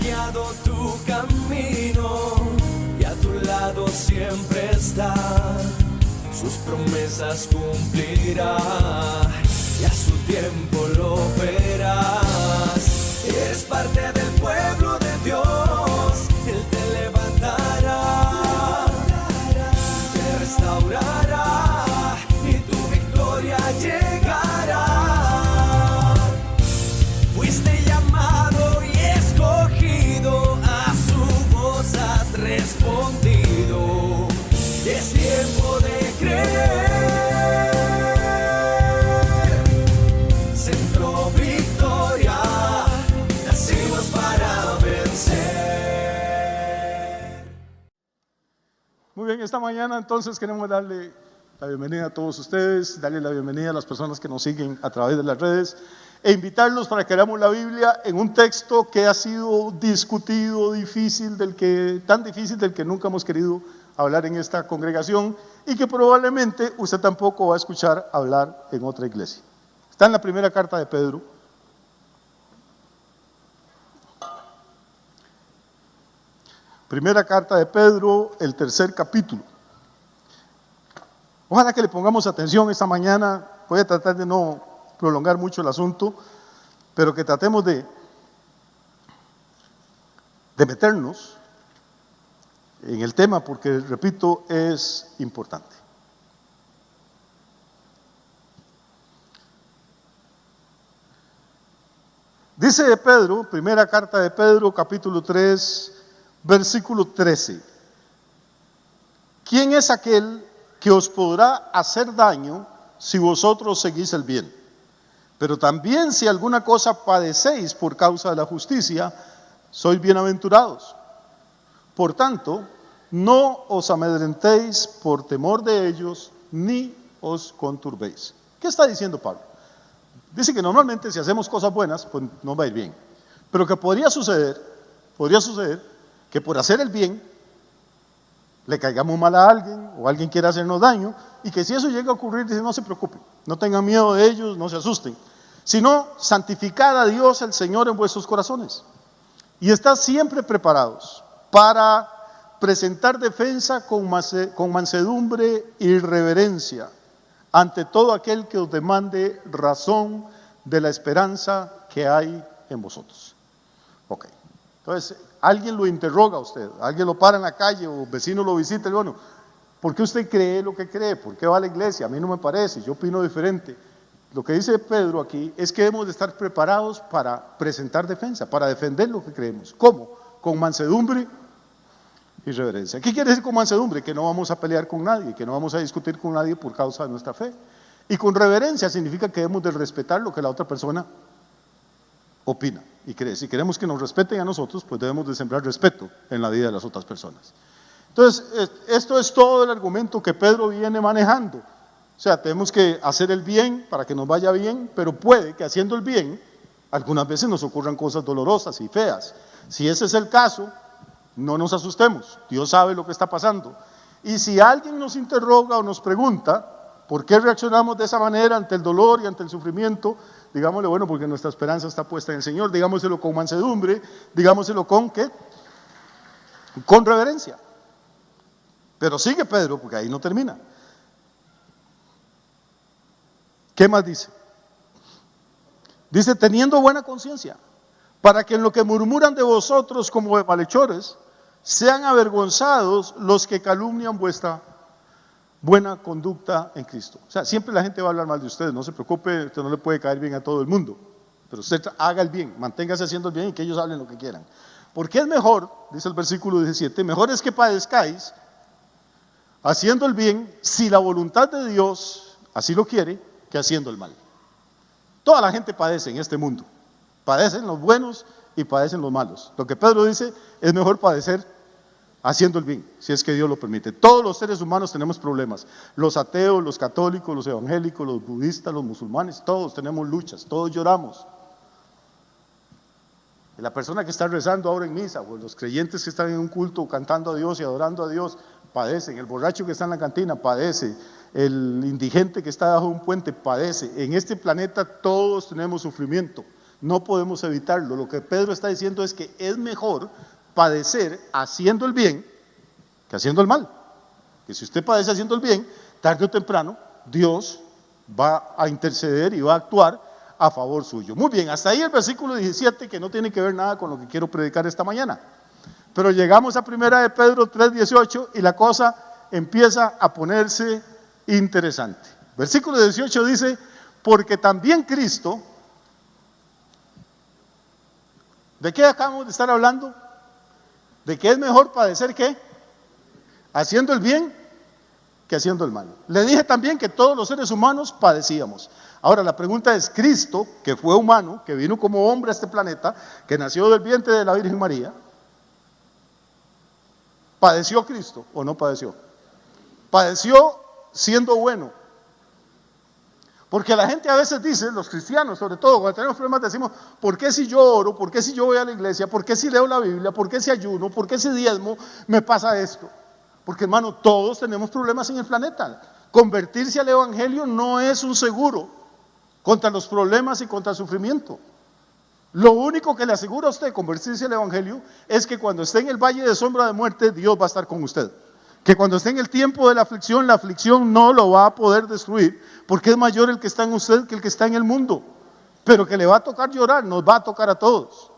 guiado tu camino y a tu lado siempre está. Sus promesas cumplirá y a su tiempo lo verás. Eres parte del pueblo de Dios, Él te levantará, te restaurará y tu victoria llegará. Fuiste llamado y escogido, a su voz has respondido. Es tiempo de creer. Centro Victoria, nacimos para vencer. Muy bien, esta mañana entonces queremos darle la bienvenida a todos ustedes, darle la bienvenida a las personas que nos siguen a través de las redes e invitarlos para que leamos la Biblia en un texto que ha sido discutido, tan difícil del que nunca hemos querido hablar en esta congregación y que probablemente usted tampoco va a escuchar hablar en otra iglesia. Está en la primera carta de Pedro. Primera carta de Pedro, el 3er capítulo. Ojalá que le pongamos atención esta mañana. Voy a tratar de no prolongar mucho el asunto, pero que tratemos de meternos en el tema, porque, repito, es importante. Dice de Pedro, primera carta de Pedro, capítulo 3, versículo 13. ¿Quién es aquel que os podrá hacer daño si vosotros seguís el bien? Pero también si alguna cosa padecéis por causa de la justicia, sois bienaventurados. Por tanto, no os amedrentéis por temor de ellos, ni os conturbéis. ¿Qué está diciendo Pablo? Dice que normalmente si hacemos cosas buenas, pues nos va a ir bien. Pero que podría suceder que por hacer el bien, le caigamos mal a alguien o alguien quiera hacernos daño, y que si eso llega a ocurrir, dice, no se preocupen, no tengan miedo de ellos, no se asusten, sino santificad a Dios el Señor en vuestros corazones y estad siempre preparados para presentar defensa con mansedumbre y reverencia ante todo aquel que os demande razón de la esperanza que hay en vosotros. Ok, entonces alguien lo interroga a usted, alguien lo para en la calle o un vecino lo visita y bueno, ¿por qué usted cree lo que cree? ¿Por qué va a la iglesia? A mí no me parece, yo opino diferente. Lo que dice Pedro aquí es que debemos de estar preparados para presentar defensa, para defender lo que creemos. ¿Cómo? Con mansedumbre y reverencia. ¿Qué quiere decir con mansedumbre? Que no vamos a pelear con nadie, que no vamos a discutir con nadie por causa de nuestra fe. Y con reverencia significa que debemos de respetar lo que la otra persona opina y cree. Si queremos que nos respeten a nosotros, pues debemos de sembrar respeto en la vida de las otras personas. Entonces, esto es todo el argumento que Pedro viene manejando. O sea, tenemos que hacer el bien para que nos vaya bien, pero puede que haciendo el bien, algunas veces nos ocurran cosas dolorosas y feas. Si ese es el caso, no nos asustemos, Dios sabe lo que está pasando. Y si alguien nos interroga o nos pregunta por qué reaccionamos de esa manera ante el dolor y ante el sufrimiento, digámosle, bueno, porque nuestra esperanza está puesta en el Señor, digámoselo con mansedumbre, digámoselo con ¿qué? Con reverencia. Pero sigue Pedro, porque ahí no termina. ¿Qué más dice? Dice, teniendo buena conciencia, para que en lo que murmuran de vosotros como de malhechores, sean avergonzados los que calumnian vuestra buena conducta en Cristo. O sea, siempre la gente va a hablar mal de ustedes, no se preocupe, usted no le puede caer bien a todo el mundo, pero usted haga el bien, manténgase haciendo el bien y que ellos hablen lo que quieran. Porque es mejor, dice el versículo 17, mejor es que padezcáis haciendo el bien, si la voluntad de Dios así lo quiere, que haciendo el mal. Toda la gente padece en este mundo, padecen los buenos y padecen los malos. Lo que Pedro dice, es mejor padecer haciendo el bien, si es que Dios lo permite. Todos los seres humanos tenemos problemas, los ateos, los católicos, los evangélicos, los budistas, los musulmanes, todos tenemos luchas, todos lloramos. La persona que está rezando ahora en misa, o los creyentes que están en un culto cantando a Dios y adorando a Dios, padecen. El borracho que está en la cantina padece, el indigente que está bajo un puente padece. En este planeta todos tenemos sufrimiento, No podemos evitarlo. Lo que Pedro está diciendo es que es mejor padecer haciendo el bien que haciendo el mal. Que si usted padece haciendo el bien, tarde o temprano, Dios va a interceder y va a actuar a favor suyo. Muy bien, hasta ahí el versículo 17, que no tiene que ver nada con lo que quiero predicar esta mañana. Pero llegamos a 1 de Pedro 3:18 y la cosa empieza a ponerse interesante. Versículo 18 dice, porque también Cristo, ¿de qué acabamos de estar hablando? De que es mejor padecer ¿qué? Haciendo el bien que haciendo el mal. Le dije también que todos los seres humanos padecíamos. Ahora la pregunta es, Cristo, que fue humano, que vino como hombre a este planeta, que nació del vientre de la Virgen María, ¿padeció Cristo o no padeció? Padeció siendo bueno. Porque la gente a veces dice, los cristianos sobre todo, cuando tenemos problemas decimos, ¿por qué si yo oro? ¿Por qué si yo voy a la iglesia? ¿Por qué si leo la Biblia? ¿Por qué si ayuno? ¿Por qué si diezmo me pasa esto? Porque hermano, todos tenemos problemas en el planeta. Convertirse al evangelio no es un seguro contra los problemas y contra el sufrimiento. Lo único que le asegura a usted convertirse al evangelio es que cuando esté en el valle de sombra de muerte, Dios va a estar con usted. Que cuando esté en el tiempo de la aflicción no lo va a poder destruir, porque es mayor el que está en usted que el que está en el mundo. Pero que le va a tocar llorar, nos va a tocar a todos.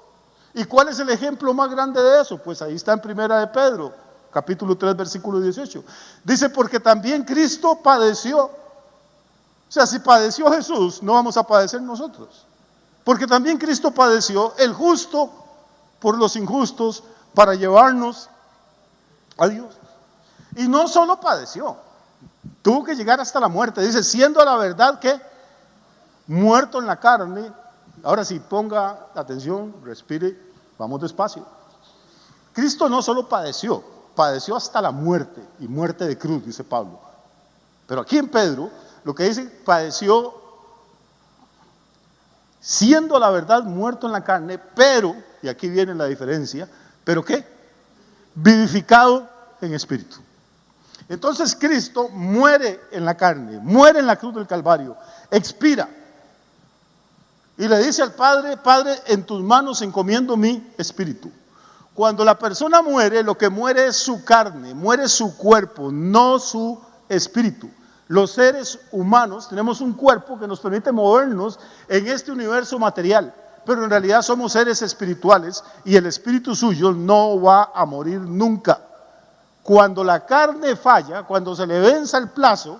¿Y cuál es el ejemplo más grande de eso? Pues ahí está en 1 de Pedro, capítulo 3, versículo 18. Dice, porque también Cristo padeció. O sea, si padeció Jesús, no vamos a padecer nosotros. Porque también Cristo padeció, el justo por los injustos, para llevarnos a Dios. Y no solo padeció, tuvo que llegar hasta la muerte. Dice, siendo la verdad que muerto en la carne. Ahora sí, ponga atención, respire, vamos despacio. Cristo no solo padeció, padeció hasta la muerte, y muerte de cruz, dice Pablo. Pero aquí en Pedro, lo que dice, padeció siendo la verdad muerto en la carne, pero, y aquí viene la diferencia, ¿pero qué? Vivificado en espíritu. Entonces Cristo muere en la carne, muere en la cruz del Calvario, expira. Y le dice al Padre, Padre, en tus manos encomiendo mi espíritu. Cuando la persona muere, lo que muere es su carne, muere su cuerpo, no su espíritu. Los seres humanos tenemos un cuerpo que nos permite movernos en este universo material, pero en realidad somos seres espirituales y el espíritu suyo no va a morir nunca. Cuando la carne falla, cuando se le venza el plazo,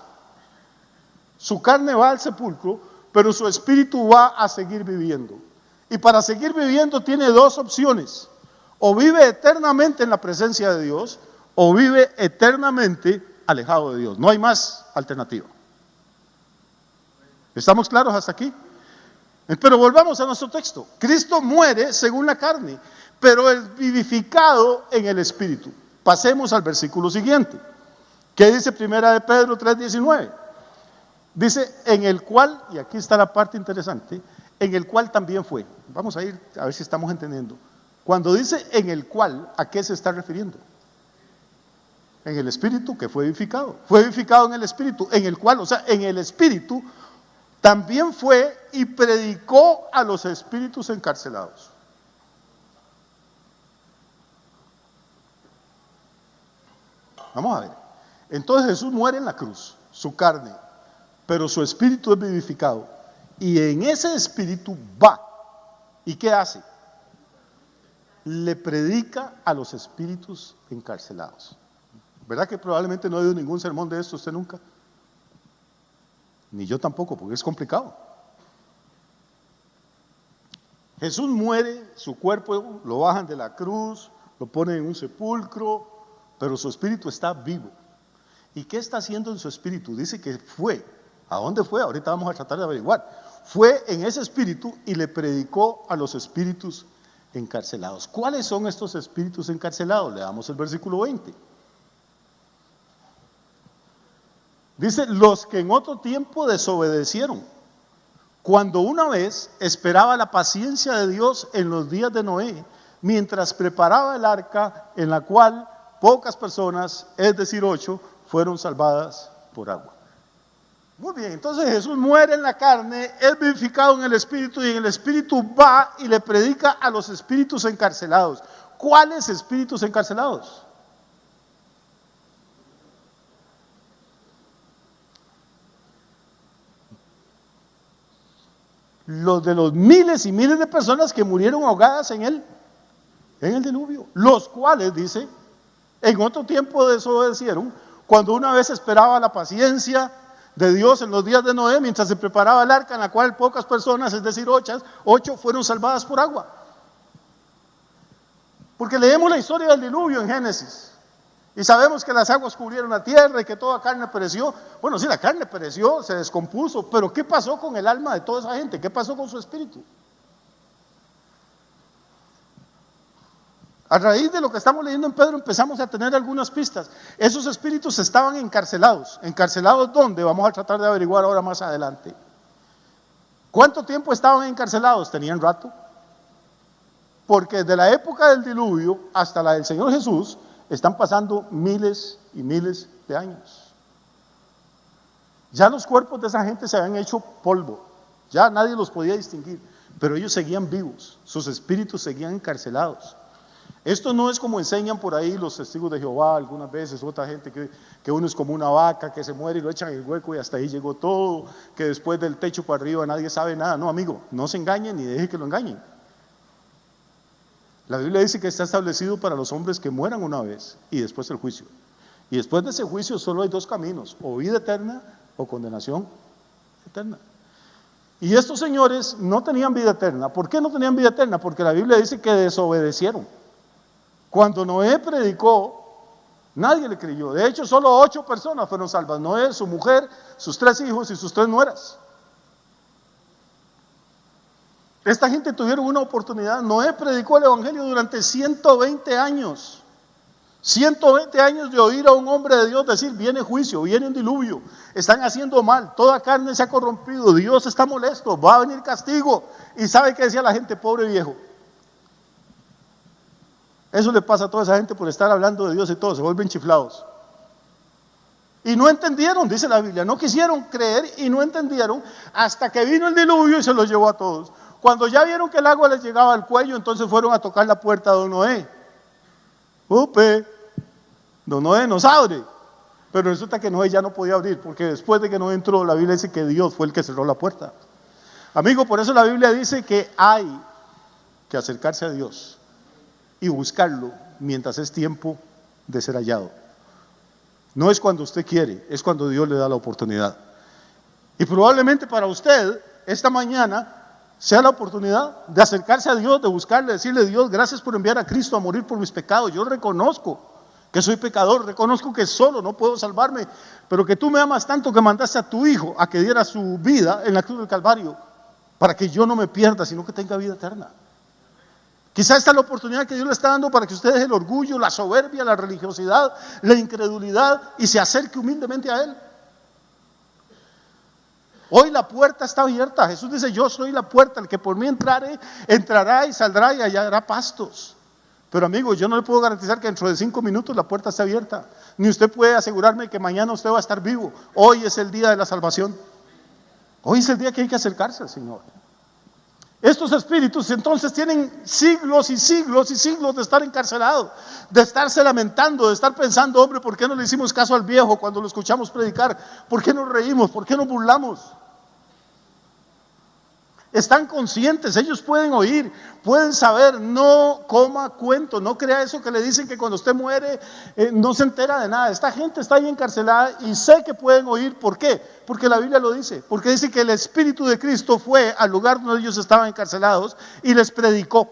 su carne va al sepulcro, pero su espíritu va a seguir viviendo. Y para seguir viviendo tiene dos opciones: o vive eternamente en la presencia de Dios, o vive eternamente alejado de Dios. No hay más alternativa. ¿Estamos claros hasta aquí? Pero volvamos a nuestro texto. Cristo muere según la carne, pero es vivificado en el espíritu. Pasemos al versículo siguiente. ¿Qué dice 1 de Pedro 3:19? Dice, en el cual, y aquí está la parte interesante, en el cual también fue. Vamos a ir a ver si estamos entendiendo. Cuando dice en el cual, ¿a qué se está refiriendo? En el espíritu que fue vivificado. Fue vivificado en el espíritu, en el cual, o sea, en el espíritu también fue y predicó a los espíritus encarcelados. Vamos a ver. Entonces Jesús muere en la cruz, su carne, pero su espíritu es vivificado. Y en ese espíritu va. ¿Y qué hace? Le predica a los espíritus encarcelados. ¿Verdad que probablemente no ha oído ningún sermón de esto usted nunca? Ni yo tampoco, porque es complicado. Jesús muere, su cuerpo lo bajan de la cruz, lo ponen en un sepulcro, pero su espíritu está vivo. ¿Y qué está haciendo en su espíritu? Dice que fue. ¿A dónde fue? Ahorita vamos a tratar de averiguar. Fue en ese espíritu y le predicó a los espíritus encarcelados. ¿Cuáles son estos espíritus encarcelados? Leamos el versículo 20. Dice, los que en otro tiempo desobedecieron, cuando una vez esperaba la paciencia de Dios en los días de Noé, mientras preparaba el arca en la cual pocas personas, es decir 8, fueron salvadas por agua. Muy bien, entonces Jesús muere en la carne, es vivificado en el Espíritu y en el Espíritu va y le predica a los espíritus encarcelados. ¿Cuáles espíritus encarcelados? Los de los miles y miles de personas que murieron ahogadas en el diluvio, los cuales, dice, en otro tiempo desobedecieron, cuando una vez esperaba la paciencia de Dios en los días de Noé, mientras se preparaba el arca en la cual pocas personas, es decir, 8 fueron salvadas por agua. Porque leemos la historia del diluvio en Génesis y sabemos que las aguas cubrieron la tierra y que toda carne pereció. Bueno, sí, la carne pereció, se descompuso, pero ¿qué pasó con el alma de toda esa gente? ¿Qué pasó con su espíritu? A raíz de lo que estamos leyendo en Pedro empezamos a tener algunas pistas. Esos espíritus estaban encarcelados. ¿Encarcelados dónde? Vamos a tratar de averiguar ahora más adelante. ¿Cuánto tiempo estaban encarcelados? ¿Tenían rato? Porque desde la época del diluvio hasta la del Señor Jesús están pasando miles y miles de años. Ya los cuerpos de esa gente se habían hecho polvo, ya nadie los podía distinguir, pero ellos seguían vivos, sus espíritus seguían encarcelados. Esto no es como enseñan por ahí los testigos de Jehová algunas veces, otra gente que uno es como una vaca que se muere y lo echan en el hueco y hasta ahí llegó todo, que después del techo para arriba nadie sabe nada. No, amigo, no se engañen ni deje que lo engañen. La Biblia dice que está establecido para los hombres que mueran una vez y después el juicio. Y después de ese juicio solo hay dos caminos, o vida eterna o condenación eterna. Y estos señores no tenían vida eterna. ¿Por qué no tenían vida eterna? Porque la Biblia dice que desobedecieron. Cuando Noé predicó, nadie le creyó. De hecho, solo 8 personas fueron salvas: Noé, su mujer, sus 3 hijos y sus 3 nueras. Esta gente tuvieron una oportunidad. Noé predicó el evangelio durante 120 años. 120 años de oír a un hombre de Dios decir: viene juicio, viene un diluvio, están haciendo mal, toda carne se ha corrompido, Dios está molesto, va a venir castigo. ¿Y sabe qué decía la gente? Pobre viejo. Eso le pasa a toda esa gente por estar hablando de Dios y todo, se vuelven chiflados. Y no entendieron, dice la Biblia, no quisieron creer y no entendieron hasta que vino el diluvio y se los llevó a todos. Cuando ya vieron que el agua les llegaba al cuello, entonces fueron a tocar la puerta de don Noé. Upe, don Noé nos abre. Pero resulta que Noé ya no podía abrir, porque después de que Noé entró, la Biblia dice que Dios fue el que cerró la puerta. Amigo, por eso la Biblia dice que hay que acercarse a Dios y buscarlo mientras es tiempo de ser hallado. No es cuando usted quiere, es cuando Dios le da la oportunidad. Y probablemente para usted, esta mañana, sea la oportunidad de acercarse a Dios, de buscarle, decirle: Dios, gracias por enviar a Cristo a morir por mis pecados. Yo reconozco que soy pecador, reconozco que solo no puedo salvarme, pero que tú me amas tanto que mandaste a tu Hijo a que diera su vida en la cruz del Calvario, para que yo no me pierda, sino que tenga vida eterna. Quizá esta es la oportunidad que Dios le está dando para que usted deje el orgullo, la soberbia, la religiosidad, la incredulidad y se acerque humildemente a Él. Hoy la puerta está abierta. Jesús dice: yo soy la puerta, el que por mí entrare, entrará y saldrá y hallará pastos. Pero amigo, yo no le puedo garantizar que dentro de 5 minutos la puerta esté abierta, ni usted puede asegurarme que mañana usted va a estar vivo. Hoy es el día de la salvación. Hoy es el día que hay que acercarse al Señor. Estos espíritus entonces tienen siglos y siglos y siglos de estar encarcelados, de estarse lamentando, de estar pensando: hombre, ¿por qué no le hicimos caso al viejo cuando lo escuchamos predicar? ¿Por qué nos reímos? ¿Por qué nos burlamos? Están conscientes, ellos pueden oír, pueden saber. No coma cuento, no crea eso que le dicen que cuando usted muere no se entera de nada. Esta gente está ahí encarcelada y sé que pueden oír. ¿Por qué? Porque la Biblia lo dice, porque dice que el Espíritu de Cristo fue al lugar donde ellos estaban encarcelados y les predicó.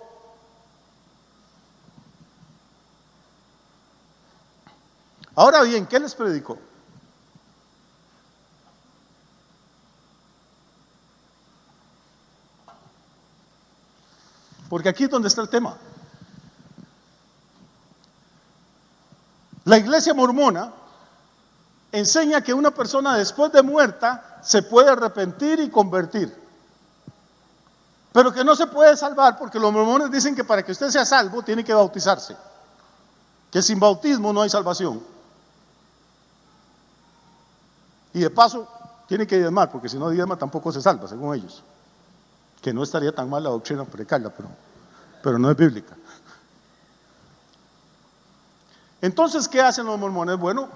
Ahora bien, ¿qué les predicó? Porque aquí es donde está el tema. La iglesia mormona enseña que una persona después de muerta se puede arrepentir y convertir, pero que no se puede salvar, porque los mormones dicen que para que usted sea salvo tiene que bautizarse, que sin bautismo no hay salvación. Y de paso tiene que diezmar, porque si no diezma tampoco se salva, según ellos. Que no estaría tan mal la doctrina predicarla, pero no es bíblica. Entonces, ¿qué hacen los mormones? Bueno,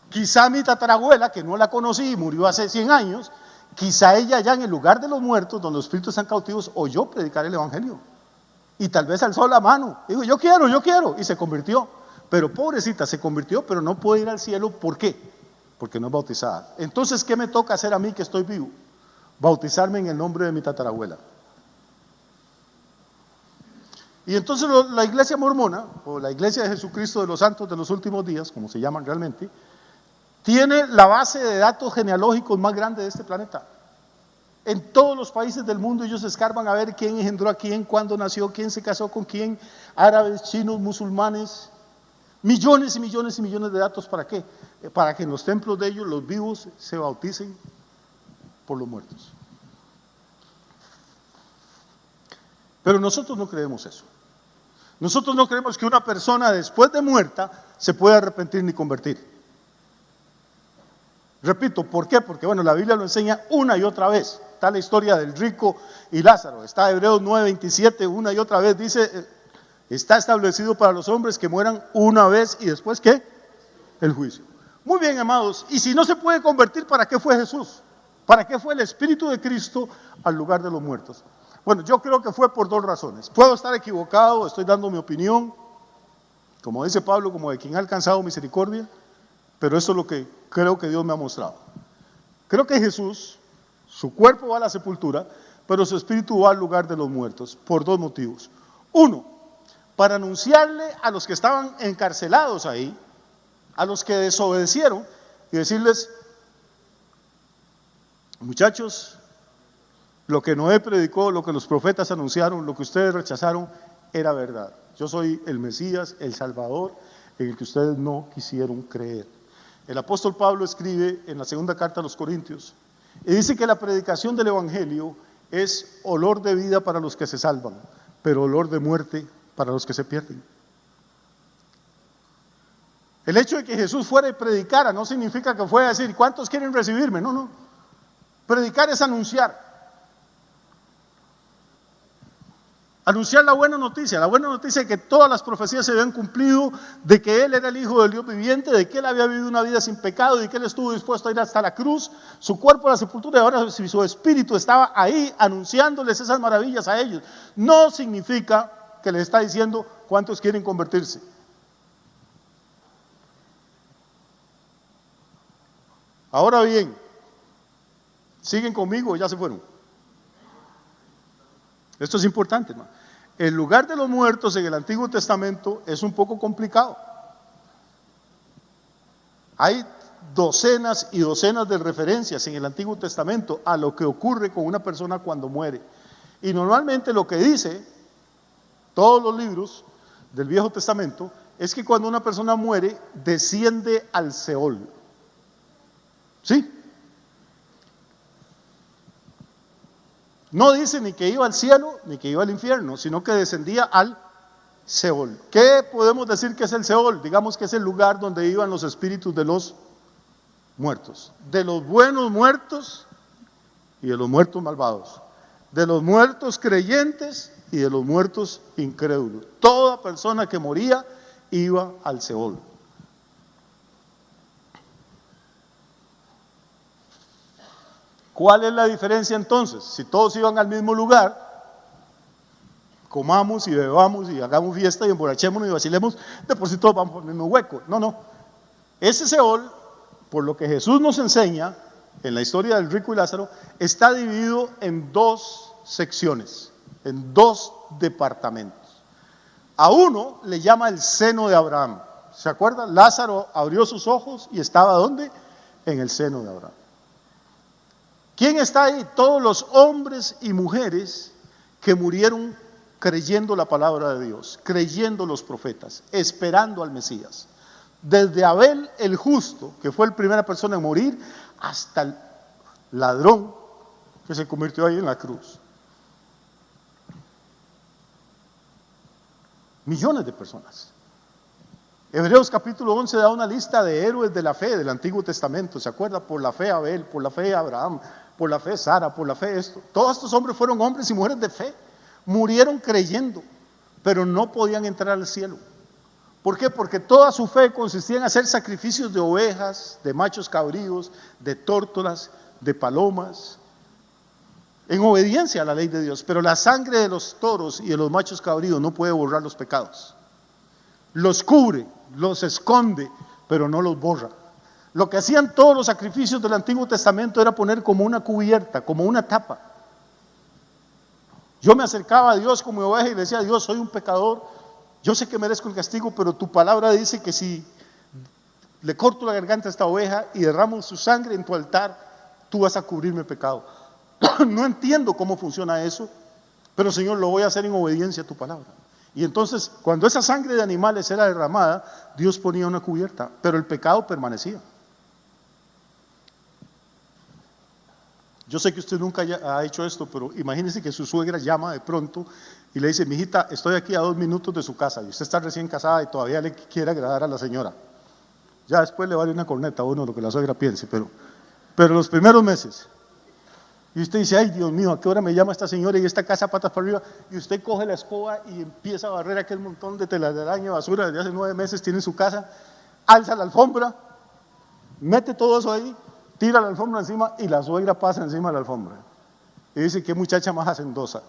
quizá mi tatarabuela, que no la conocí y murió hace 100 años, quizá ella allá en el lugar de los muertos, donde los espíritus están cautivos, oyó predicar el evangelio. Y tal vez alzó la mano, dijo, yo quiero, y se convirtió. Pero pobrecita, se convirtió, pero no puede ir al cielo. ¿Por qué? Porque no es bautizada. Entonces, ¿qué me toca hacer a mí que estoy vivo? Bautizarme en el nombre de mi tatarabuela. Y entonces la iglesia mormona, o la iglesia de Jesucristo de los Santos de los Últimos Días, como se llaman realmente, tiene la base de datos genealógicos más grande de este planeta. En todos los países del mundo ellos escarban a ver quién engendró a quién, cuándo nació, quién se casó con quién, árabes, chinos, musulmanes, millones y millones y millones de datos. ¿Para qué? Para que en los templos de ellos los vivos se bauticen por los muertos. Pero nosotros no creemos eso. Nosotros no creemos que una persona después de muerta se pueda arrepentir ni convertir. Repito, ¿por qué? Porque bueno, la Biblia lo enseña una y otra vez. Está la historia del rico y Lázaro. Está Hebreos 9:27, una y otra vez dice, está establecido para los hombres que mueran una vez y después ¿qué? El juicio. Muy bien, amados, y si no se puede convertir, ¿para qué fue Jesús? ¿Para qué fue el Espíritu de Cristo al lugar de los muertos? Bueno, yo creo que fue por dos razones. Puedo estar equivocado, estoy dando mi opinión, como dice Pablo, como de quien ha alcanzado misericordia, pero eso es lo que creo que Dios me ha mostrado. Creo que Jesús, su cuerpo va a la sepultura, pero su espíritu va al lugar de los muertos, por dos motivos. Uno, para anunciarle a los que estaban encarcelados ahí, a los que desobedecieron, y decirles, muchachos, lo que Noé predicó, lo que los profetas anunciaron, lo que ustedes rechazaron, era verdad. Yo soy el Mesías, el Salvador, en el que ustedes no quisieron creer. El apóstol Pablo escribe en la segunda carta a los Corintios, y dice que la predicación del evangelio es olor de vida para los que se salvan, pero olor de muerte para los que se pierden. El hecho de que Jesús fuera y predicara no significa que fuera a decir, ¿cuántos quieren recibirme? No, no. Predicar es anunciar. Anunciar la buena noticia de que todas las profecías se habían cumplido, de que Él era el Hijo del Dios viviente, de que Él había vivido una vida sin pecado, de que Él estuvo dispuesto a ir hasta la cruz, su cuerpo a la sepultura, y ahora su espíritu estaba ahí anunciándoles esas maravillas a ellos. No significa que les está diciendo cuántos quieren convertirse. Ahora bien, ¿siguen conmigo o ya se fueron? Esto es importante, hermano. El lugar de los muertos en el Antiguo Testamento es un poco complicado. Hay docenas y docenas de referencias en el Antiguo Testamento a lo que ocurre con una persona cuando muere. Y normalmente lo que dice todos los libros del Viejo Testamento es que cuando una persona muere, desciende al Seol. ¿Sí? No dice ni que iba al cielo ni que iba al infierno, sino que descendía al Seol. ¿Qué podemos decir que es el Seol? Digamos que es el lugar donde iban los espíritus de los muertos, de los buenos muertos y de los muertos malvados, de los muertos creyentes y de los muertos incrédulos. Toda persona que moría iba al Seol. ¿Cuál es la diferencia entonces? Si todos iban al mismo lugar, comamos y bebamos y hagamos fiesta y emborrachémonos y vacilemos, de por sí todos vamos por el mismo hueco. No, no. Ese Seol, por lo que Jesús nos enseña en la historia del rico y Lázaro, está dividido en dos secciones, en dos departamentos. A uno le llama el seno de Abraham. ¿Se acuerdan? Lázaro abrió sus ojos y estaba ¿dónde? En el seno de Abraham. ¿Quién está ahí? Todos los hombres y mujeres que murieron creyendo la palabra de Dios, creyendo los profetas, esperando al Mesías. Desde Abel el justo, que fue la primera persona en morir, hasta el ladrón que se convirtió ahí en la cruz. Millones de personas. Hebreos capítulo 11 da una lista de héroes de la fe del Antiguo Testamento. ¿Se acuerda? Por la fe Abel, por la fe Abraham, por la fe Sara, por la fe esto. Todos estos hombres fueron hombres y mujeres de fe. Murieron creyendo, pero no podían entrar al cielo. ¿Por qué? Porque toda su fe consistía en hacer sacrificios de ovejas, de machos cabríos, de tórtolas, de palomas, en obediencia a la ley de Dios. Pero la sangre de los toros y de los machos cabríos no puede borrar los pecados. Los cubre, los esconde, pero no los borra. Lo que hacían todos los sacrificios del Antiguo Testamento era poner como una cubierta, como una tapa. Yo me acercaba a Dios como oveja y le decía: Dios, soy un pecador, yo sé que merezco el castigo, pero tu palabra dice que si le corto la garganta a esta oveja y derramo su sangre en tu altar, tú vas a cubrirme el pecado. No entiendo cómo funciona eso, pero Señor, lo voy a hacer en obediencia a tu palabra. Y entonces, cuando esa sangre de animales era derramada, Dios ponía una cubierta, pero el pecado permanecía. Yo sé que usted nunca ha hecho esto, pero imagínese que su suegra llama de pronto y le dice: mijita, estoy aquí a 2 minutos de su casa, y usted está recién casada y todavía le quiere agradar a la señora. Ya después le vale una corneta a uno lo que la suegra piense, pero los primeros meses. Y usted dice: ay, Dios mío, ¿a qué hora me llama esta señora y esta casa patas para arriba? Y usted coge la escoba y empieza a barrer aquel montón de telaraña y basura desde hace 9 meses tiene en su casa, alza la alfombra, mete todo eso ahí, tira la alfombra encima y la suegra pasa encima de la alfombra. Y dice: qué muchacha más hacendosa.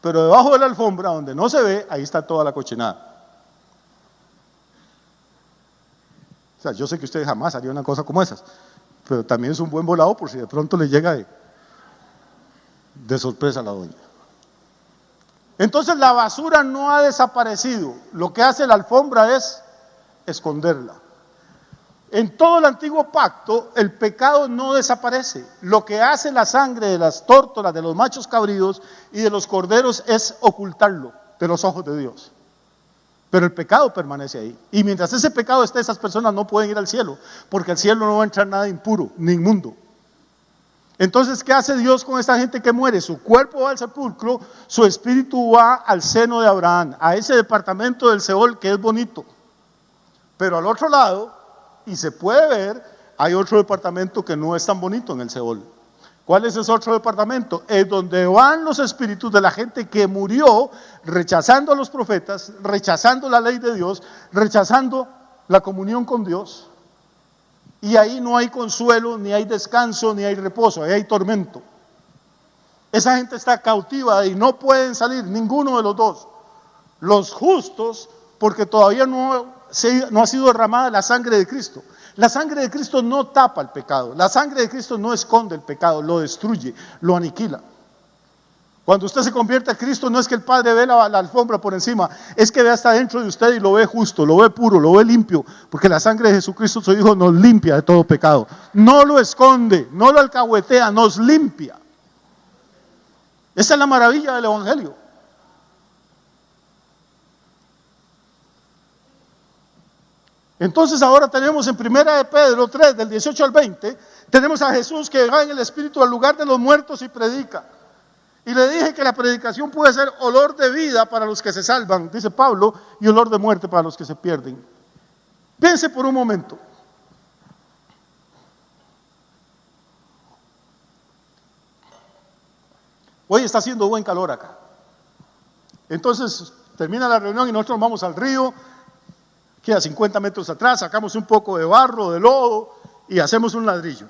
Pero debajo de la alfombra, donde no se ve, ahí está toda la cochinada. O sea, yo sé que usted jamás haría una cosa como esas, pero también es un buen volado por si de pronto le llega de sorpresa a la doña. Entonces la basura no ha desaparecido. Lo que hace la alfombra es esconderla. En todo el antiguo pacto, el pecado no desaparece. Lo que hace la sangre de las tórtolas, de los machos cabríos y de los corderos es ocultarlo de los ojos de Dios. Pero el pecado permanece ahí. Y mientras ese pecado esté, esas personas no pueden ir al cielo, porque al cielo no va a entrar nada impuro, ni inmundo. Entonces, ¿qué hace Dios con esta gente que muere? Su cuerpo va al sepulcro, su espíritu va al seno de Abraham, a ese departamento del Seol que es bonito. Pero al otro lado, y se puede ver, hay otro departamento que no es tan bonito en el Seol. ¿Cuál es ese otro departamento? Es donde van los espíritus de la gente que murió rechazando a los profetas, rechazando la ley de Dios, rechazando la comunión con Dios. Y ahí no hay consuelo, ni hay descanso, ni hay reposo, ahí hay tormento. Esa gente está cautiva y no pueden salir ninguno de los dos. Los justos, porque todavía no ha sido derramada la sangre de Cristo. La sangre de Cristo no tapa el pecado, la sangre de Cristo no esconde el pecado, lo destruye, lo aniquila. Cuando usted se convierte a Cristo, no es que el Padre ve la alfombra por encima, es que ve hasta dentro de usted y lo ve justo, lo ve puro, lo ve limpio, porque la sangre de Jesucristo, su Hijo, nos limpia de todo pecado. No lo esconde, no lo alcahuetea, nos limpia. Esa es la maravilla del Evangelio. Entonces ahora tenemos en 1 de Pedro 3, del 18 al 20, tenemos a Jesús que va en el Espíritu al lugar de los muertos y predica. Y le dije que la predicación puede ser olor de vida para los que se salvan, dice Pablo, y olor de muerte para los que se pierden. Piense por un momento. Hoy está haciendo buen calor acá. Entonces termina la reunión y nosotros vamos al río, queda 50 metros atrás, sacamos un poco de barro, de lodo y hacemos un ladrillo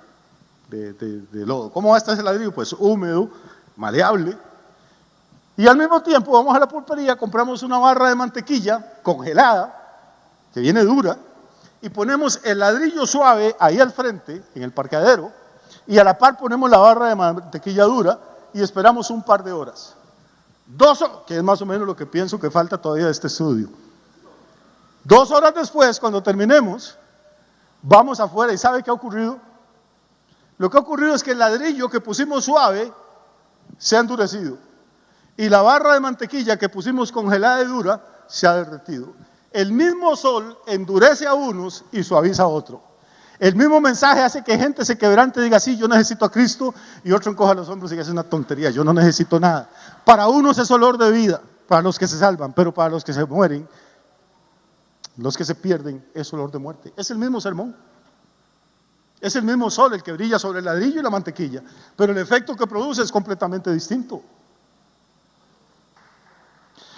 de lodo. ¿Cómo va a estar ese ladrillo? Pues húmedo, maleable. Y al mismo tiempo vamos a la pulpería, compramos una barra de mantequilla congelada, que viene dura, y ponemos el ladrillo suave ahí al frente, en el parqueadero, y a la par ponemos la barra de mantequilla dura y esperamos un par de horas. 2 horas, que es más o menos lo que pienso que falta todavía de este estudio. 2 horas después, cuando terminemos, vamos afuera y ¿sabe qué ha ocurrido? Lo que ha ocurrido es que el ladrillo que pusimos suave se ha endurecido y la barra de mantequilla que pusimos congelada y dura se ha derretido. El mismo sol endurece a unos y suaviza a otros. El mismo mensaje hace que gente se quebrante y diga: sí, yo necesito a Cristo, y otro encoja los hombros y diga: es una tontería, yo no necesito nada. Para unos es olor de vida, para los que se salvan, pero para los que se mueren los que se pierden es olor de muerte. Es el mismo sermón. Es el mismo sol el que brilla sobre el ladrillo y la mantequilla, pero el efecto que produce es completamente distinto.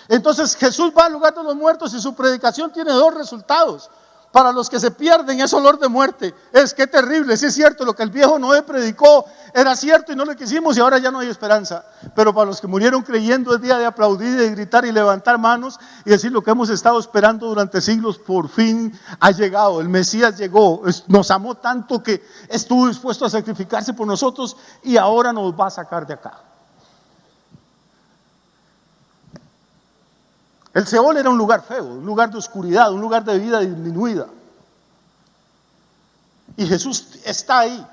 Entonces Jesús va al lugar de los muertos y su predicación tiene dos resultados. Para los que se pierden es olor de muerte. Es que terrible, sí es cierto, lo que el viejo Noé predicó era cierto y no lo quisimos y ahora ya no hay esperanza. Pero para los que murieron creyendo es día de aplaudir, de gritar y levantar manos y decir lo que hemos estado esperando durante siglos por fin ha llegado. El Mesías llegó, nos amó tanto que estuvo dispuesto a sacrificarse por nosotros y ahora nos va a sacar de acá. El Seol era un lugar feo, un lugar de oscuridad, un lugar de vida disminuida. Y Jesús está ahí,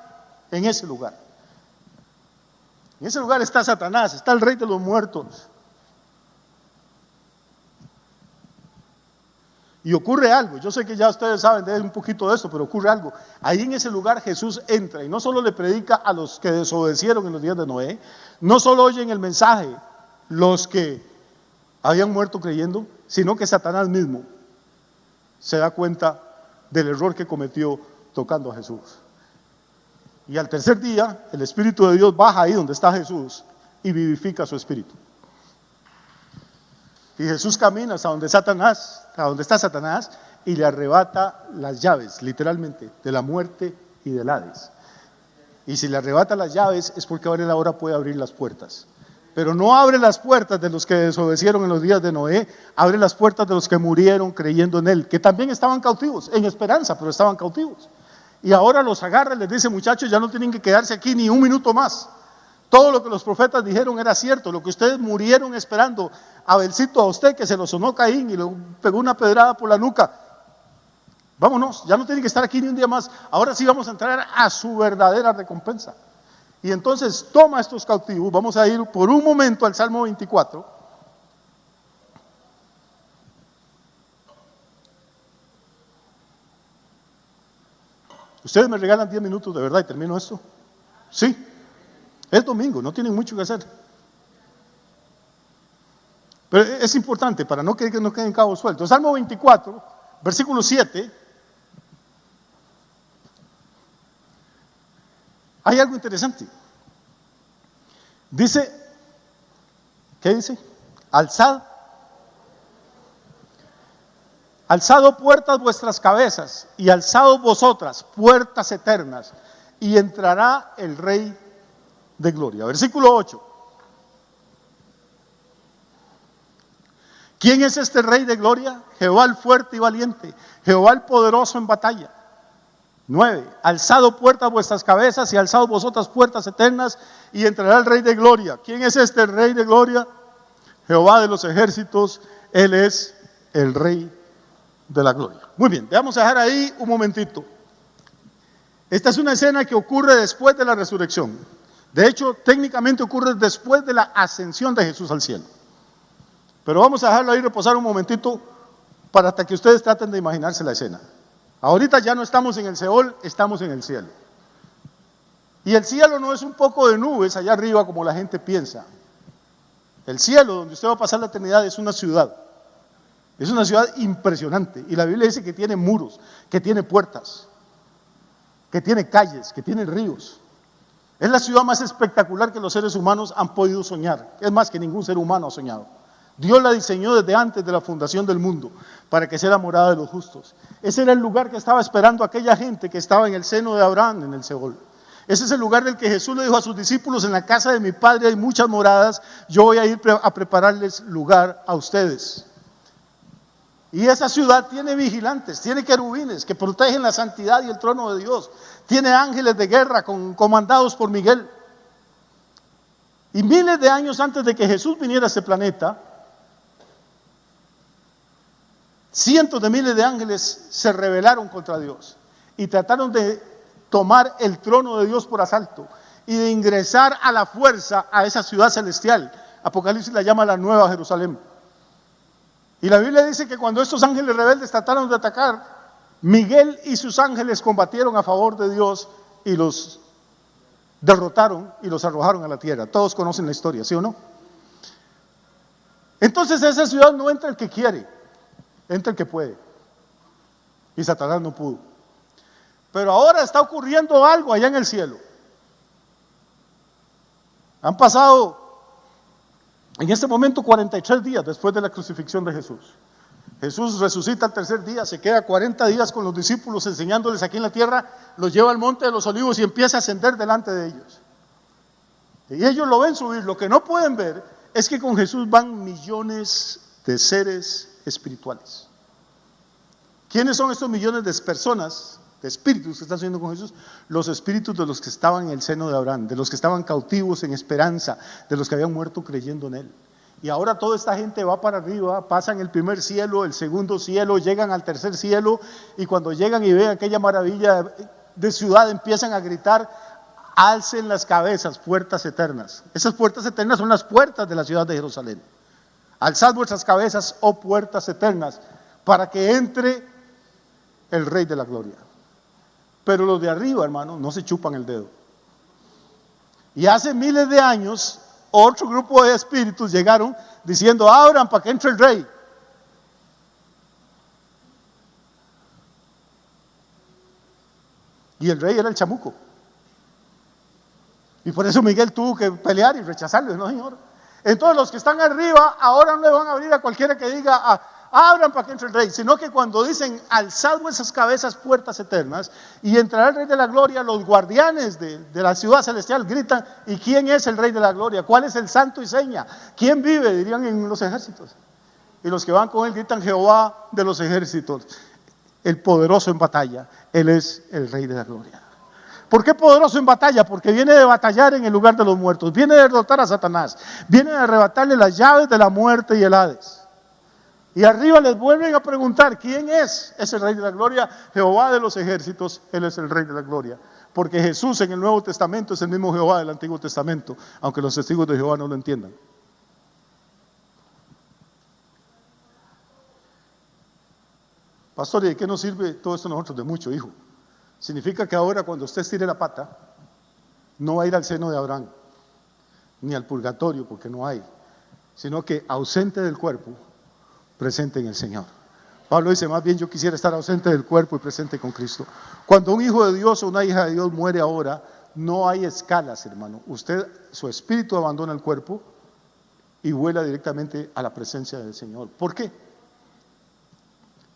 en ese lugar. En ese lugar está Satanás, está el rey de los muertos. Y ocurre algo, yo sé que ya ustedes saben de un poquito de esto, pero ocurre algo. Ahí en ese lugar Jesús entra y no solo le predica a los que desobedecieron en los días de Noé, no solo oyen el mensaje los que habían muerto creyendo, sino que Satanás mismo se da cuenta del error que cometió tocando a Jesús. Y al tercer día, el Espíritu de Dios baja ahí donde está Jesús y vivifica su espíritu. Y Jesús camina hasta donde está Satanás y le arrebata las llaves, literalmente, de la muerte y del Hades. Y si le arrebata las llaves es porque ahora él ahora puede abrir las puertas. Pero no abre las puertas de los que desobedecieron en los días de Noé, abre las puertas de los que murieron creyendo en él, que también estaban cautivos, en esperanza, pero estaban cautivos. Y ahora los agarra y les dice, muchachos, ya no tienen que quedarse aquí ni un minuto más. Todo lo que los profetas dijeron era cierto, lo que ustedes murieron esperando. Abelcito, a usted que se lo sonó Caín y le pegó una pedrada por la nuca. Vámonos, ya no tienen que estar aquí ni un día más. Ahora sí vamos a entrar a su verdadera recompensa. Y entonces toma a estos cautivos. Vamos a ir por un momento al Salmo 24. Ustedes me regalan 10 minutos de verdad y termino esto. Sí, es domingo, no tienen mucho que hacer. Pero es importante para no que no queden cabos sueltos. Salmo 24, versículo 7. Hay algo interesante. Dice, ¿qué dice? Alzad puertas vuestras cabezas y alzad vosotras puertas eternas y entrará el Rey de gloria. Versículo 8. ¿Quién es este Rey de gloria? Jehová el fuerte y valiente, Jehová el poderoso en batalla. 9. Alzad puertas vuestras cabezas y alzad vosotras puertas eternas y entrará el Rey de gloria. ¿Quién es este Rey de gloria? Jehová de los ejércitos, Él es el Rey de la gloria. Muy bien, vamos a dejar ahí un momentito. Esta es una escena que ocurre después de la resurrección. De hecho, técnicamente ocurre después de la ascensión de Jesús al cielo. Pero vamos a dejarlo ahí reposar un momentito para hasta que ustedes traten de imaginarse la escena. Ahorita ya no estamos en el Seol, estamos en el cielo. Y el cielo no es un poco de nubes allá arriba como la gente piensa. El cielo, donde usted va a pasar la eternidad, es una ciudad. Es una ciudad impresionante. Y la Biblia dice que tiene muros, que tiene puertas, que tiene calles, que tiene ríos. Es la ciudad más espectacular que los seres humanos han podido soñar. Es más, que ningún ser humano ha soñado. Dios la diseñó desde antes de la fundación del mundo para que sea la morada de los justos. Ese era el lugar que estaba esperando aquella gente que estaba en el seno de Abraham, en el Seol. Ese es el lugar del que Jesús le dijo a sus discípulos: en la casa de mi Padre hay muchas moradas, yo voy a ir a prepararles lugar a ustedes. Y esa ciudad tiene vigilantes, tiene querubines que protegen la santidad y el trono de Dios. Tiene ángeles de guerra comandados por Miguel. Y miles de años antes de que Jesús viniera a este planeta, cientos de miles de ángeles se rebelaron contra Dios y trataron de tomar el trono de Dios por asalto y de ingresar a la fuerza a esa ciudad celestial. Apocalipsis la llama la Nueva Jerusalén. Y la Biblia dice que cuando estos ángeles rebeldes trataron de atacar, Miguel y sus ángeles combatieron a favor de Dios y los derrotaron y los arrojaron a la tierra. Todos conocen la historia, ¿sí o no? Entonces a esa ciudad no entra el que quiere, entra el que puede. Y Satanás no pudo. Pero ahora está ocurriendo algo allá en el cielo. Han pasado en este momento 43 días después de la crucifixión de Jesús. Jesús resucita al tercer día, se queda 40 días con los discípulos enseñándoles aquí en la tierra, los lleva al monte de los olivos y empieza a ascender delante de ellos. Y ellos lo ven subir. Lo que no pueden ver es que con Jesús van millones de seres espirituales. ¿Quiénes son estos millones de personas, de espíritus que están subiendo con Jesús? Los espíritus de los que estaban en el seno de Abraham, de los que estaban cautivos en esperanza, de los que habían muerto creyendo en Él. Y ahora toda esta gente va para arriba, pasan el primer cielo, el segundo cielo, llegan al tercer cielo, y cuando llegan y ven aquella maravilla de ciudad, empiezan a gritar: alcen las cabezas, puertas eternas. Esas puertas eternas son las puertas de la ciudad de Jerusalén. Alzad vuestras cabezas, oh puertas eternas, para que entre el Rey de la Gloria. Pero los de arriba, hermano, no se chupan el dedo. Y hace miles de años, otro grupo de espíritus llegaron diciendo: abran para que entre el Rey. Y el Rey era el chamuco. Y por eso Miguel tuvo que pelear y rechazarlo. No, señor. Entonces los que están arriba ahora no le van a abrir a cualquiera que diga: abran para que entre el Rey, sino que cuando dicen: alzad vuestras cabezas, puertas eternas, y entrará el Rey de la Gloria, los guardianes de la ciudad celestial gritan: ¿y quién es el Rey de la Gloria? ¿Cuál es el santo y seña? ¿Quién vive? Dirían en los ejércitos. Y los que van con él gritan: Jehová de los ejércitos, el poderoso en batalla. Él es el Rey de la Gloria. ¿Por qué poderoso en batalla? Porque viene de batallar en el lugar de los muertos, viene de derrotar a Satanás, viene de arrebatarle las llaves de la muerte y el Hades. Y arriba les vuelven a preguntar: ¿quién es? Es el Rey de la Gloria, Jehová de los ejércitos. Él es el Rey de la Gloria. Porque Jesús en el Nuevo Testamento es el mismo Jehová del Antiguo Testamento, aunque los testigos de Jehová no lo entiendan. Pastor, ¿y de qué nos sirve todo esto a nosotros? De mucho, hijo. Significa que ahora cuando usted estire la pata, no va a ir al seno de Abraham, ni al purgatorio, porque no hay, sino que ausente del cuerpo, presente en el Señor. Pablo dice: más bien yo quisiera estar ausente del cuerpo y presente con Cristo. Cuando un hijo de Dios o una hija de Dios muere ahora, no hay escalas, hermano. Usted, su espíritu abandona el cuerpo y vuela directamente a la presencia del Señor. ¿Por qué?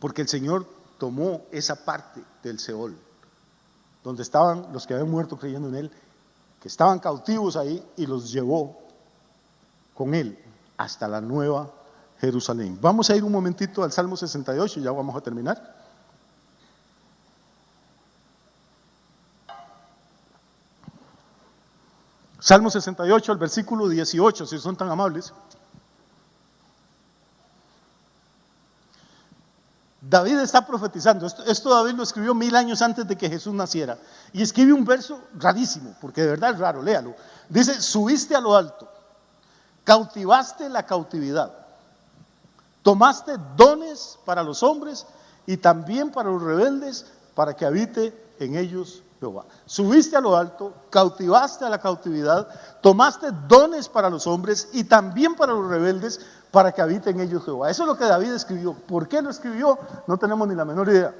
Porque el Señor tomó esa parte del Seol, donde estaban los que habían muerto creyendo en Él, que estaban cautivos ahí, y los llevó con Él hasta la nueva Jerusalén. Vamos a ir un momentito al Salmo 68 y ya vamos a terminar. Salmo 68, el versículo 18, si son tan amables. David está profetizando. Esto David lo escribió 1000 años antes de que Jesús naciera. Y escribe un verso rarísimo, porque de verdad es raro, léalo. Dice: subiste a lo alto, cautivaste la cautividad, tomaste dones para los hombres y también para los rebeldes, para que habite en ellos Jehová. Subiste a lo alto, cautivaste a la cautividad, tomaste dones para los hombres y también para los rebeldes, para que habite en ellos Jehová. Eso es lo que David escribió. ¿Por qué lo escribió? No tenemos ni la menor idea.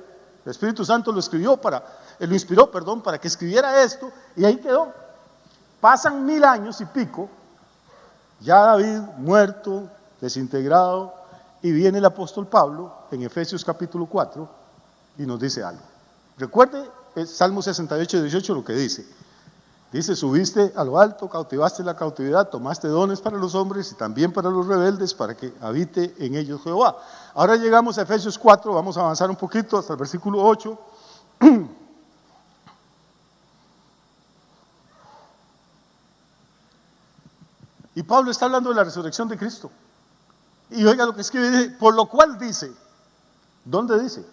El Espíritu Santo lo inspiró, para que escribiera esto, y ahí quedó. Pasan 1000 años y pico, ya David muerto, desintegrado, y viene el apóstol Pablo en Efesios capítulo 4 y nos dice algo. Recuerde, es Salmo 68, 18 lo que dice. Dice: subiste a lo alto, cautivaste la cautividad, tomaste dones para los hombres y también para los rebeldes, para que habite en ellos Jehová. Ahora llegamos a Efesios 4, vamos a avanzar un poquito hasta el versículo 8. Y Pablo está hablando de la resurrección de Cristo. Y oiga lo que escribe: dice, por lo cual dice. ¿Dónde dice?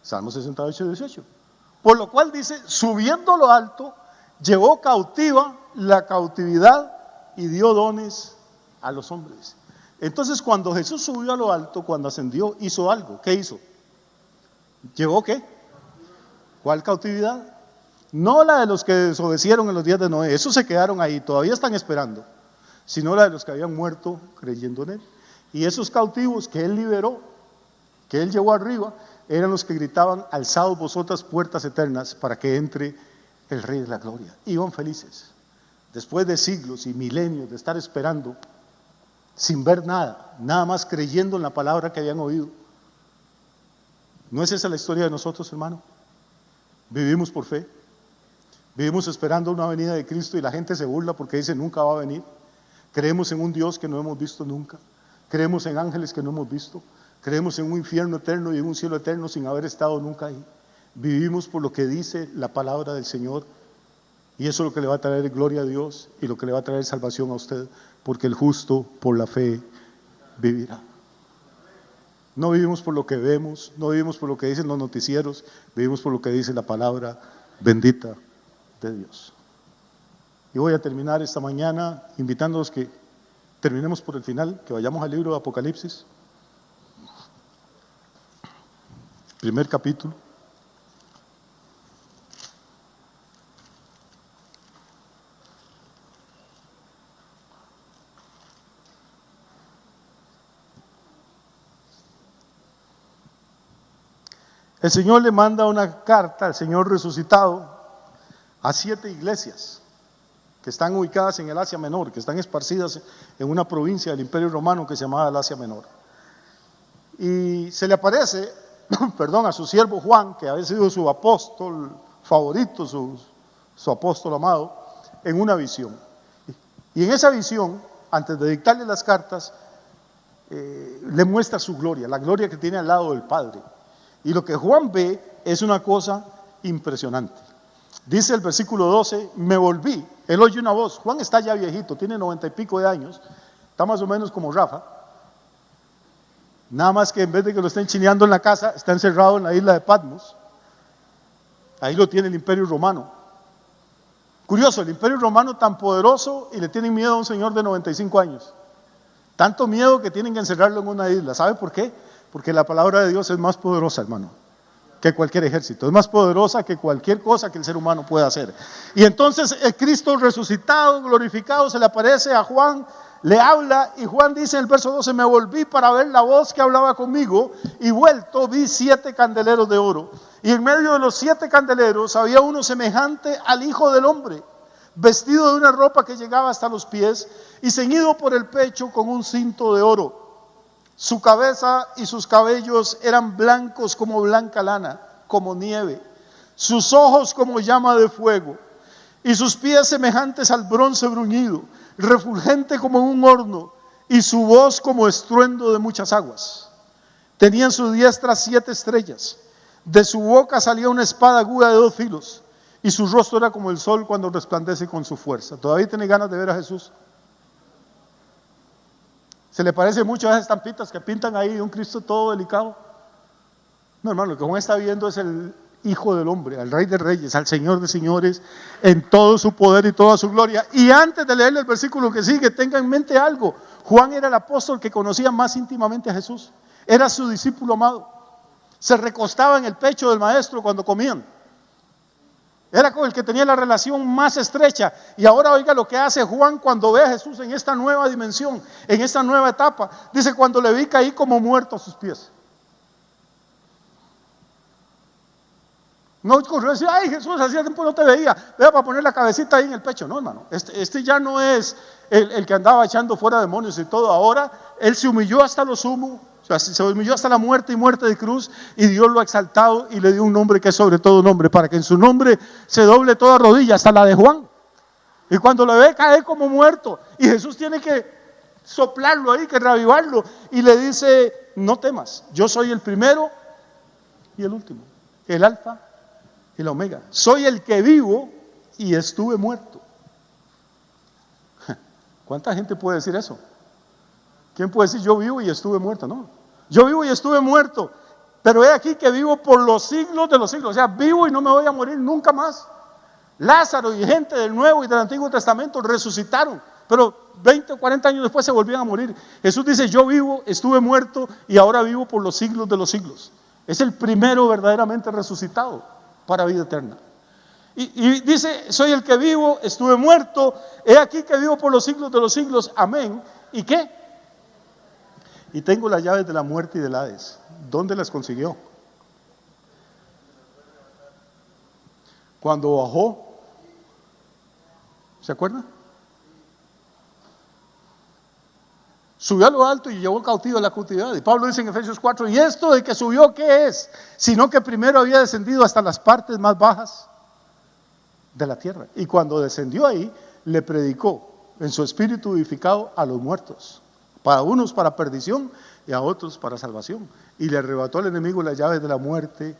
Salmo 68, 18. Por lo cual dice: subiendo a lo alto, llevó cautiva la cautividad y dio dones a los hombres. Entonces, cuando Jesús subió a lo alto, cuando ascendió, hizo algo. ¿Qué hizo? ¿Llevó qué? ¿Cuál cautividad? No la de los que desobedecieron en los días de Noé, esos se quedaron ahí, todavía están esperando, sino la de los que habían muerto creyendo en Él. Y esos cautivos que Él liberó, que Él llevó arriba, eran los que gritaban: alzaos vosotras puertas eternas para que entre el Rey de la Gloria. Iban felices, después de siglos y milenios de estar esperando, sin ver nada, nada más creyendo en la palabra que habían oído. ¿No es esa la historia de nosotros, hermano? Vivimos por fe, vivimos esperando una venida de Cristo y la gente se burla porque dice: nunca va a venir. Creemos en un Dios que no hemos visto nunca, creemos en ángeles que no hemos visto, creemos en un infierno eterno y en un cielo eterno sin haber estado nunca ahí. Vivimos por lo que dice la palabra del Señor, y eso es lo que le va a traer gloria a Dios y lo que le va a traer salvación a usted, porque el justo por la fe vivirá. No vivimos por lo que vemos, no vivimos por lo que dicen los noticieros, vivimos por lo que dice la palabra bendita de Dios. Y voy a terminar esta mañana invitándolos que terminemos por el final, que vayamos al libro de Apocalipsis, primer capítulo. El Señor le manda una carta al Señor resucitado a 7 iglesias que están ubicadas en el Asia Menor, que están esparcidas en una provincia del Imperio Romano que se llamaba el Asia Menor. Y se le aparece, a su siervo Juan, que había sido su apóstol favorito, su apóstol amado, en una visión. Y en esa visión, antes de dictarle las cartas, le muestra su gloria, la gloria que tiene al lado del Padre. Y lo que Juan ve es una cosa impresionante. Dice el versículo 12: me volví. Él oye una voz. Juan está ya viejito, tiene 90 y pico de años, está más o menos como Rafa. Nada más que en vez de que lo estén chineando en la casa, está encerrado en la isla de Patmos. Ahí lo tiene el Imperio Romano. Curioso, el Imperio Romano tan poderoso y le tienen miedo a un señor de 95 años. Tanto miedo que tienen que encerrarlo en una isla. ¿Sabe por qué? Porque la palabra de Dios es más poderosa, hermano, que cualquier ejército. Es más poderosa que cualquier cosa que el ser humano pueda hacer. Y entonces el Cristo resucitado, glorificado, se le aparece a Juan, le habla, y Juan dice en el verso 12: me volví para ver la voz que hablaba conmigo, y vuelto vi 7 candeleros de oro. Y en medio de los 7 candeleros había uno semejante al Hijo del Hombre, vestido de una ropa que llegaba hasta los pies y ceñido por el pecho con un cinto de oro. Su cabeza y sus cabellos eran blancos como blanca lana, como nieve, sus ojos como llama de fuego, y sus pies semejantes al bronce bruñido, refulgente como un horno, y su voz como estruendo de muchas aguas. Tenía en su diestra 7 estrellas, de su boca salía una espada aguda de 2 filos, y su rostro era como el sol cuando resplandece con su fuerza. ¿Todavía tiene ganas de ver a Jesús? ¿Se le parece mucho a esas estampitas que pintan ahí de un Cristo todo delicado? No, hermano, lo que Juan está viendo es el Hijo del Hombre, al Rey de Reyes, al Señor de Señores, en todo su poder y toda su gloria. Y antes de leerle el versículo que sigue, tenga en mente algo: Juan era el apóstol que conocía más íntimamente a Jesús, era su discípulo amado, se recostaba en el pecho del maestro cuando comían, era con el que tenía la relación más estrecha. Y ahora oiga lo que hace Juan cuando ve a Jesús en esta nueva dimensión, en esta nueva etapa. Dice: cuando le vi, caí como muerto a sus pies. No corrió a decir: ay, Jesús, hacía tiempo no te veía, vea, para poner la cabecita ahí en el pecho. No, hermano, este ya no es el que andaba echando fuera demonios y todo. Ahora él se humilló hasta lo sumo, o sea, se humilló hasta la muerte y muerte de cruz, y Dios lo ha exaltado y le dio un nombre que es sobre todo nombre, para que en su nombre se doble toda rodilla, hasta la de Juan. Y cuando lo ve, cae como muerto, y Jesús tiene que soplarlo ahí, que reavivarlo, y le dice: no temas, yo soy el primero y el último, el alfa y la omega, soy el que vivo y estuve muerto. ¿Cuánta gente puede decir eso? ¿Quién puede decir: yo vivo y estuve muerto? No, yo vivo y estuve muerto, pero he aquí que vivo por los siglos de los siglos. O sea, vivo y no me voy a morir nunca más. Lázaro y gente del Nuevo y del Antiguo Testamento resucitaron, pero 20 o 40 años después se volvían a morir. Jesús dice: yo vivo, estuve muerto y ahora vivo por los siglos de los siglos. Es el primero verdaderamente resucitado para vida eterna. Y dice: soy el que vivo, estuve muerto, he aquí que vivo por los siglos de los siglos. Amén. ¿Y qué? Y tengo las llaves de la muerte y del Hades. ¿Dónde las consiguió? cuando bajó, ¿se acuerda? Subió a lo alto y llevó cautivo a la cautividad. Y Pablo dice en Efesios 4, ¿y esto de que subió qué es? Sino que primero había descendido hasta las partes más bajas de la tierra. Y cuando descendió ahí, le predicó en su espíritu vivificado a los muertos. Para unos para perdición y a otros para salvación. Y le arrebató al enemigo las llaves de la muerte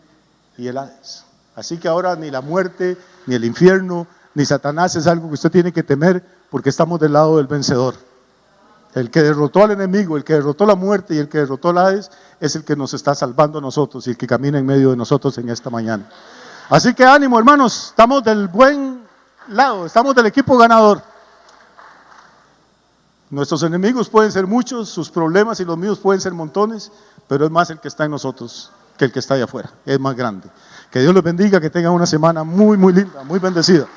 y el Hades. Así que ahora ni la muerte, ni el infierno, ni Satanás es algo que usted tiene que temer, porque estamos del lado del vencedor. El que derrotó al enemigo, el que derrotó la muerte y el que derrotó el Hades es el que nos está salvando a nosotros y el que camina en medio de nosotros en esta mañana. Así que ánimo, hermanos, estamos del buen lado, estamos del equipo ganador. Nuestros enemigos pueden ser muchos, sus problemas y los míos pueden ser montones, pero es más el que está en nosotros que el que está allá afuera, es más grande. Que Dios los bendiga, que tengan una semana muy, muy linda, muy bendecida.